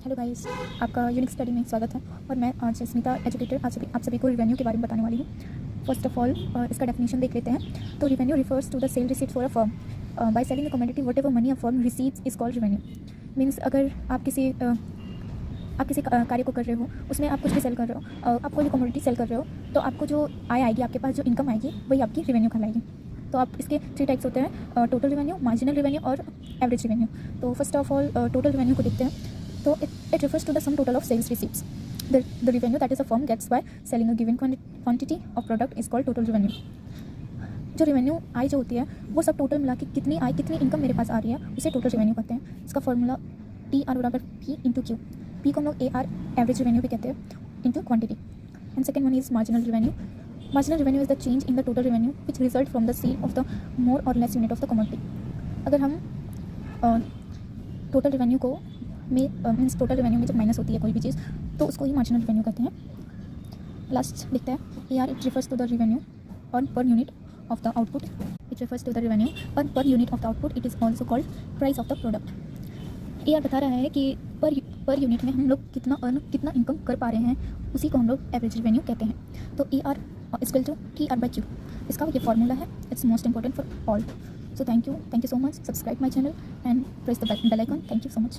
Hello guys, आपका unique study में स्वागत है। और मैं आज स्मिता एजुकेटर आप सभी को रिवेन्यू के बारे में बताने वाली हूँ। फर्स्ट ऑफ ऑल इसका डेफिनेशन देख लेते हैं। तो revenue refers to the sale receipt for a firm by selling the commodity whatever money a firm receives is called revenue. Means अगर आप किसी कार्य को कर रहे हो, उसमें आप कुछ भी सेल कर रहे हो, आप कोई कमोडिटी सेल कर रहे हो, तो आपको जो आय आएगी, आपके पास जो इनकम आएगी, वही आपकी रिवेन्यू कहलाएगी। तो आप इसके 3 टाइप्स होते हैं, टोटल रिवेन्यू, मार्जिनल रिवेन्यू और एवरेज रिवेन्यू। तो first of all total revenue को देखते हैं। तो it refers to the sum total of sales receipts. The revenue that is a firm gets by selling a given quantity of product is called total revenue. जो revenue आय जो होती है वो सब टोटल मिला के कितनी आय, कितनी इनकम मेरे पास आ रही है, उसे टोटल रिवेन्यू कहते हैं। इसका फॉर्मूला TR बराबर P इंटू क्यू। P को हम लोग AR एवरेज रिवेन्यू भी कहते हैं into quantity. And second one is marginal revenue. Marginal revenue is the change in the total revenue which result from the sale of the more और less unit of the commodity. अगर हम total revenue को means total revenue में जब minus होती है कोई भी चीज़, तो उसको ही मार्जिनल रिवेन्यू कहते हैं। लास्ट लिखते हैं AR, it refers to the revenue on per unit of the output. It refers to the revenue on per unit of the output. It is also called price of the product. AR बता रहा है कि per unit में हम लोग कितना income कर पा रहे हैं, उसी को हम लोग एवरेज रिवेन्यू कहते हैं। तो AR equal to TR by Q, इसका ये फॉर्मूला है। It's most important for all. So thank you so much. Subscribe my channel and press the bell icon. Thank you so much.